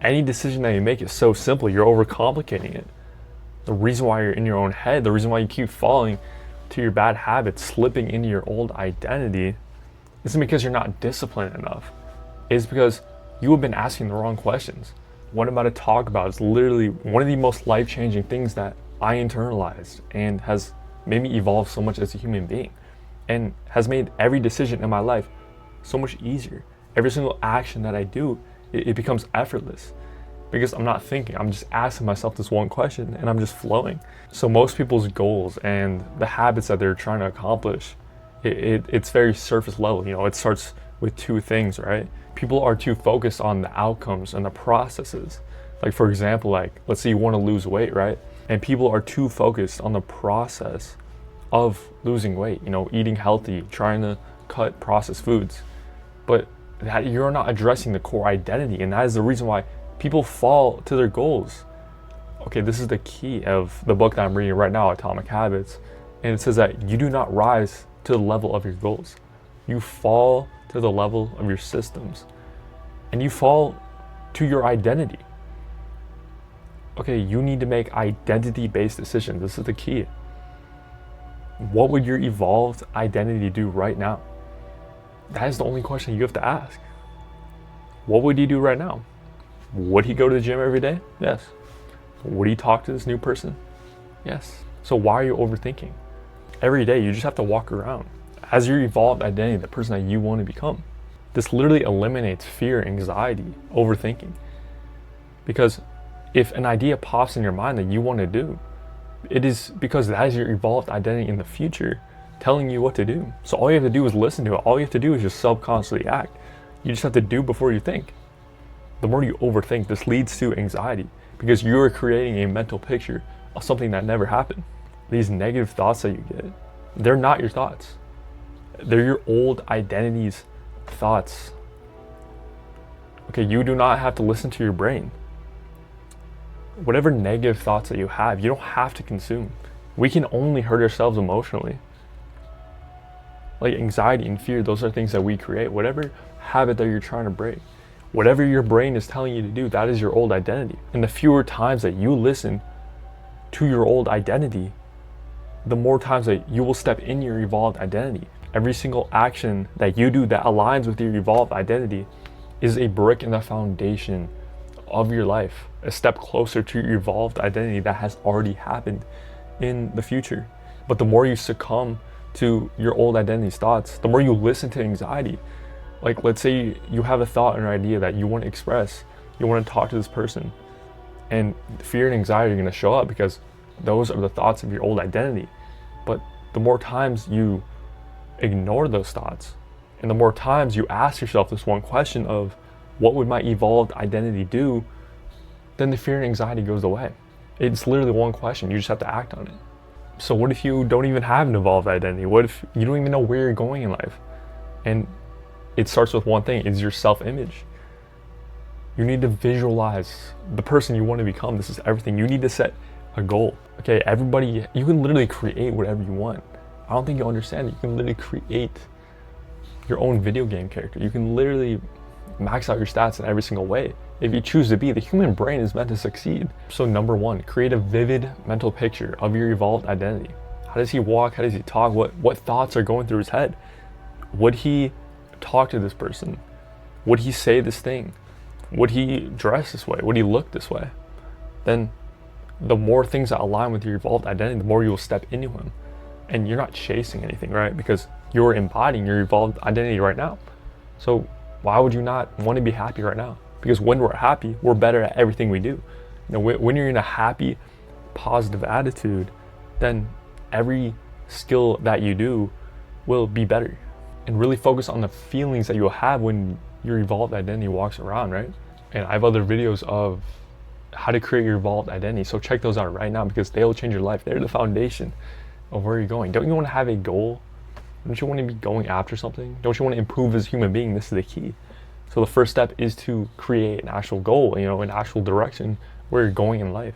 Any decision that you make is so simple, you're overcomplicating it. The reason why you're in your own head, the reason why you keep falling to your bad habits, slipping into your old identity, isn't because you're not disciplined enough. It's because you have been asking the wrong questions. What I'm about to talk about is literally one of the most life-changing things that I internalized and has made me evolve so much as a human being and has made every decision in my life so much easier. Every single action that I do, it becomes effortless because I'm not thinking, I'm just asking myself this one question and I'm just flowing. So most people's goals and the habits that they're trying to accomplish, it's very surface level. It starts with two things, right? People are too focused on the outcomes and the processes. Like for example, let's say you want to lose weight, right? And people are too focused on the process of losing weight, eating healthy, trying to cut processed foods. But that you're not addressing the core identity, and that is the reason why people fall to their goals. Okay, this is the key of the book that I'm reading right now, Atomic Habits, and it says that you do not rise to the level of your goals. You fall to the level of your systems, and you fall to your identity. Okay, you need to make identity-based decisions. This is the key. What would your evolved identity do right now? That is the only question you have to ask. What would he do right now? Would he go to the gym every day? Yes. Would he talk to this new person? Yes. So why are you overthinking? Every day you just have to walk around as your evolved identity, the person that you want to become. This literally eliminates fear, anxiety, overthinking. Because if an idea pops in your mind that you want to do, it is because that is your evolved identity in the future telling you what to do. So all you have to do is listen to it. All you have to do is just subconsciously act. You just have to do before you think. The more you overthink, this leads to anxiety because you're creating a mental picture of something that never happened. These negative thoughts that you get, they're not your thoughts. They're your old identity's thoughts. Okay, you do not have to listen to your brain. Whatever negative thoughts that you have, you don't have to consume. We can only hurt ourselves emotionally. Like anxiety and fear, those are things that we create. Whatever habit that you're trying to break, whatever your brain is telling you to do, that is your old identity. And the fewer times that you listen to your old identity, the more times that you will step in your evolved identity. Every single action that you do that aligns with your evolved identity is a brick in the foundation of your life, a step closer to your evolved identity that has already happened in the future. But the more you succumb to your old identity's thoughts, the more you listen to anxiety. Like let's say you have a thought or an idea that you want to express, you want to talk to this person, and fear and anxiety are going to show up because those are the thoughts of your old identity. But the more times you ignore those thoughts, and the more times you ask yourself this one question of what would my evolved identity do, then the fear and anxiety goes away. It's literally one question. You just have to act on it. So what if you don't even have an evolved identity? What if you don't even know where you're going in life? And it starts with one thing, it's your self-image. You need to visualize the person you want to become. This is everything. You need to set a goal. Okay, everybody, you can literally create whatever you want. I don't think you understand. You can literally create your own video game character. You can literally max out your stats in every single way. If you choose to be, the human brain is meant to succeed. So number one, create a vivid mental picture of your evolved identity. How does he walk? How does he talk? What thoughts are going through his head? Would he talk to this person? Would he say this thing? Would he dress this way? Would he look this way? Then the more things that align with your evolved identity, the more you will step into him. And you're not chasing anything, right? Because you're embodying your evolved identity right now. So why would you not want to be happy right now? Because when we're happy, we're better at everything we do. When you're in a happy, positive attitude, then every skill that you do will be better. And really focus on the feelings that you'll have when your evolved identity walks around, right? And I have other videos of how to create your evolved identity. So check those out right now because they will change your life. They're the foundation of where you're going. Don't you want to have a goal? Don't you want to be going after something? Don't you want to improve as a human being? This is the key. So the first step is to create an actual goal, an actual direction where you're going in life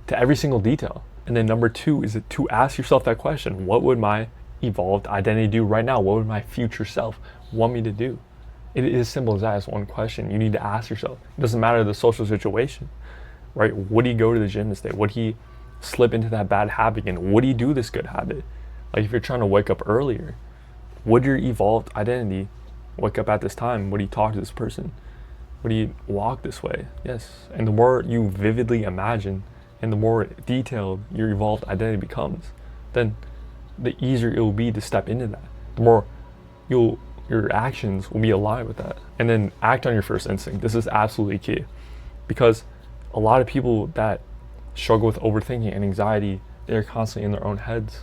to every single detail. And then number two is to ask yourself that question. What would my evolved identity do right now? What would my future self want me to do? It is as simple as that. It's one question you need to ask yourself. It doesn't matter the social situation, right? Would he go to the gym this day? Would he slip into that bad habit again? Would he do this good habit? Like if you're trying to wake up earlier, would your evolved identity wake up at this time? Would he talk to this person? Would he walk this way? Yes. And the more you vividly imagine and the more detailed your evolved identity becomes, then the easier it will be to step into that. The more your actions will be aligned with that. And then act on your first instinct. This is absolutely key, because a lot of people that struggle with overthinking and anxiety, they're constantly in their own heads.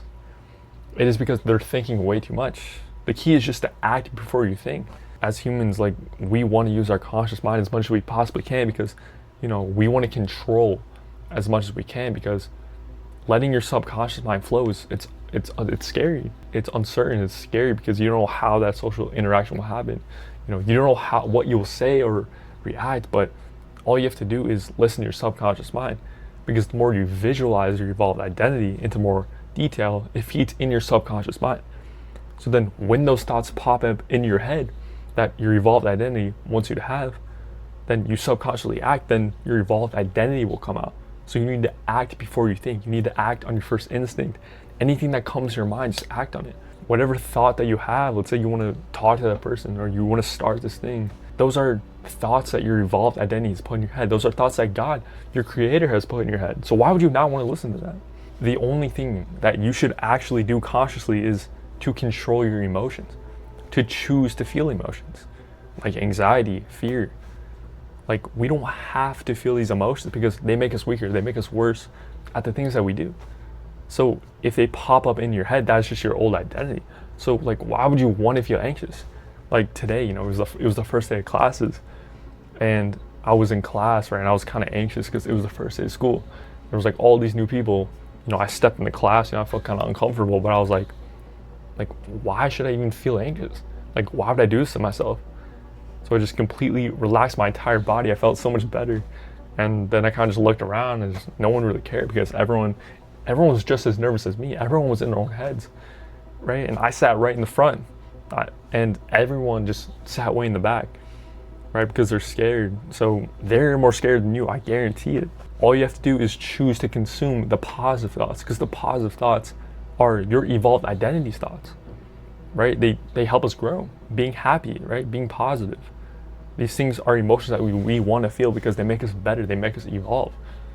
It is because they're thinking way too much. The key is just to act before you think. As humans, like, we want to use our conscious mind as much as we possibly can, because, you know, we want to control as much as we can, because letting your subconscious mind flow is it's scary. It's uncertain. It's scary because you don't know how that social interaction will happen. You know, you don't know what you will say or react, but all you have to do is listen to your subconscious mind, because the more you visualize your evolved identity into more detail, it feeds in your subconscious mind. So then when those thoughts pop up in your head that your evolved identity wants you to have, then you subconsciously act, then your evolved identity will come out. So you need to act before you think. You need to act on your first instinct. Anything that comes to your mind, just act on it. Whatever thought that you have, let's say you want to talk to that person or you want to start this thing, those are thoughts that your evolved identity has put in your head. Those are thoughts that God, your creator, has put in your head. So why would you not want to listen to that? The only thing that you should actually do consciously is to control your emotions, to choose to feel emotions like anxiety, fear. Like, we don't have to feel these emotions because they make us weaker. They make us worse at the things that we do. So if they pop up in your head, that's just your old identity. So like, why would you want to feel anxious? Like today, you know, it was the first day of classes, and I was in class, right? And I was kind of anxious because it was the first day of school. There was like all these new people. You know, I stepped in the class, you know, I felt kind of uncomfortable, but I was like, why should I even feel anxious? Like, why would I do this to myself? So I just completely relaxed my entire body. I felt so much better. And then I kind of just looked around and just, no one really cared, because everyone was just as nervous as me. Everyone was in their own heads, right? And I sat right in the front, and everyone just sat way in the back, right? Because they're scared. So they're more scared than you, I guarantee it. All you have to do is choose to consume the positive thoughts, because the positive thoughts are your evolved identity's thoughts, right? They help us grow. Being happy, right? Being positive. These things are emotions that we want to feel because they make us better. They make us evolve.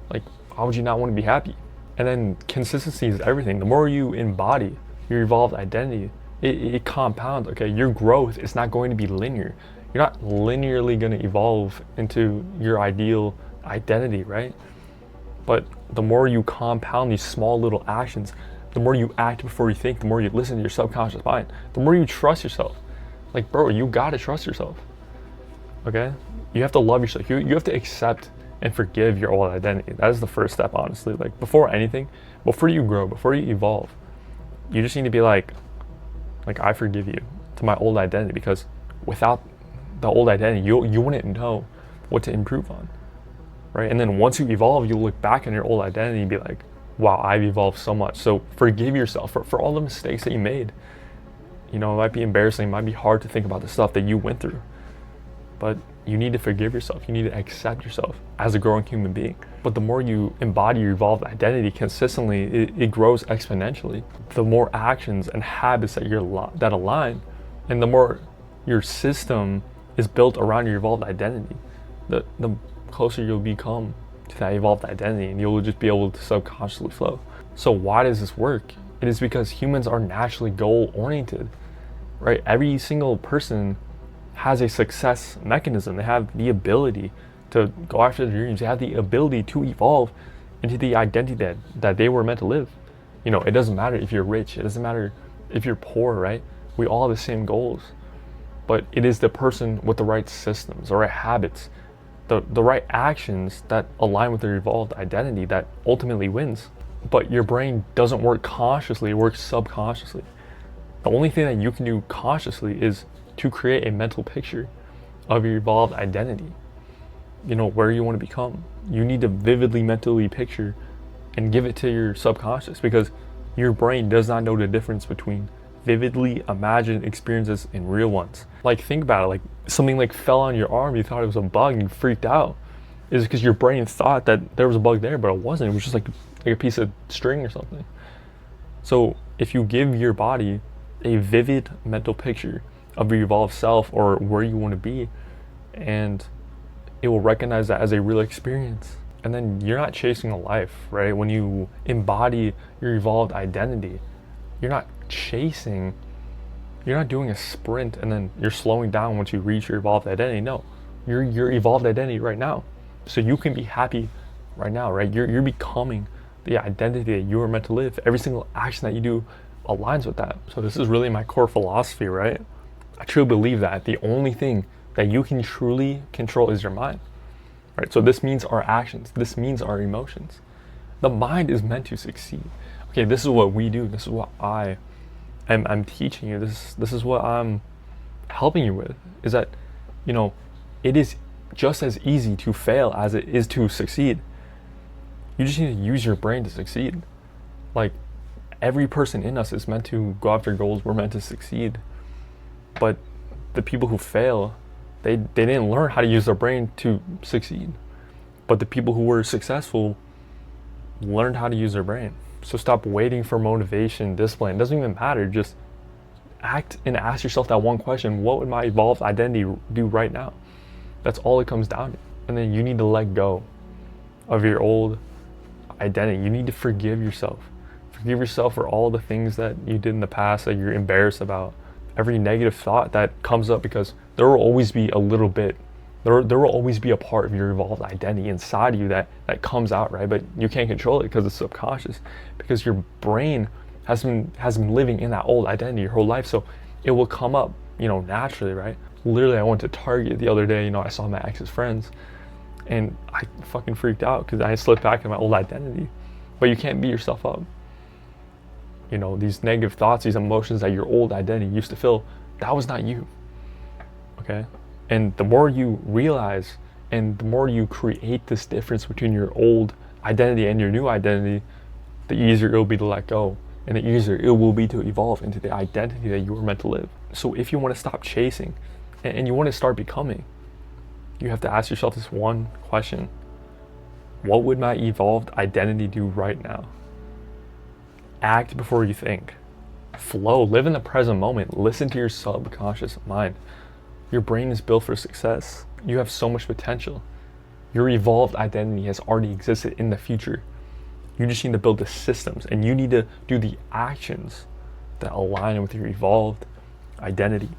Like, why would you not want to be happy? And then consistency is everything. The more you embody your evolved identity, it compounds, okay? Your growth is not going to be linear. You're not linearly going to evolve into your ideal identity, right? But the more you compound these small little actions, the more you act before you think, the more you listen to your subconscious mind, the more you trust yourself. Like, bro, you gotta trust yourself, okay? You have to love yourself. You have to accept and forgive your old identity. That is the first step, honestly. Like, before anything, before you grow, before you evolve, you just need to be like, I forgive you to my old identity, because without the old identity, you wouldn't know what to improve on, right? And then once you evolve, you'll look back on your old identity and be like, wow, I've evolved so much. So forgive yourself for all the mistakes that you made. You know, it might be embarrassing, it might be hard to think about the stuff that you went through, but you need to forgive yourself. You need to accept yourself as a growing human being. But the more you embody your evolved identity consistently, it grows exponentially. The more actions and habits that align, and the more your system is built around your evolved identity, the closer you'll become to that evolved identity, and you'll just be able to subconsciously flow. So why does this work? It is because humans are naturally goal-oriented, right? Every single person has a success mechanism. They have the ability to go after their dreams. They have the ability to evolve into the identity that they were meant to live. You know, it doesn't matter if you're rich. It doesn't matter if you're poor, right? We all have the same goals. But it is the person with the right systems, the right habits, the right actions that align with their evolved identity that ultimately wins. But your brain doesn't work consciously, it works subconsciously. The only thing that you can do consciously is to create a mental picture of your evolved identity. You know, where you want to become. You need to vividly mentally picture and give it to your subconscious, because your brain does not know the difference between vividly imagine experiences in real ones. Like, think about it, like something like fell on your arm, you thought it was a bug and you freaked out. Is because your brain thought that there was a bug there, but it wasn't. It was just like a piece of string or something. So if you give your body a vivid mental picture of your evolved self or where you want to be, and it will recognize that as a real experience. And then you're not chasing a life, right? When you embody your evolved identity, you're not chasing, you're not doing a sprint and then you're slowing down once you reach your evolved identity. No, you're your evolved identity right now. So you can be happy right now, right? You're becoming the identity that you are meant to live. Every single action that you do aligns with that. So this is really my core philosophy, right? I truly believe that the only thing that you can truly control is your mind, right? So this means our actions. This means our emotions. The mind is meant to succeed. Okay, this is what we do. This is what I'm teaching you. This is what I'm helping you with. Is that, you know, it is just as easy to fail as it is to succeed. You just need to use your brain to succeed. Like, every person in us is meant to go after goals. We're meant to succeed. But the people who fail, they didn't learn how to use their brain to succeed. But the people who were successful learned how to use their brain. So stop waiting for motivation, discipline. It doesn't even matter. Just act and ask yourself that one question: what would my evolved identity do right now? That's all it comes down to. And then you need to let go of your old identity. You need to forgive yourself. Forgive yourself for all the things that you did in the past that you're embarrassed about. Every negative thought that comes up, because there will always be a little bit, there will always be a part of your evolved identity inside of you that comes out, right? But you can't control it because it's subconscious, because your brain has been living in that old identity your whole life. So it will come up, naturally, right? Literally, I went to Target the other day, I saw my ex's friends and I fucking freaked out because I slipped back in my old identity. But you can't beat yourself up. These negative thoughts, these emotions that your old identity used to feel, that was not you. Okay? And the more you realize and the more you create this difference between your old identity and your new identity, the easier it will be to let go, and the easier it will be to evolve into the identity that you were meant to live. So if you want to stop chasing and you want to start becoming, you have to ask yourself this one question: what would my evolved identity do right now? Act before you think. Flow, live in the present moment. Listen to your subconscious mind. Your brain is built for success. You have so much potential. Your evolved identity has already existed in the future. You just need to build the systems, and you need to do the actions that align with your evolved identity.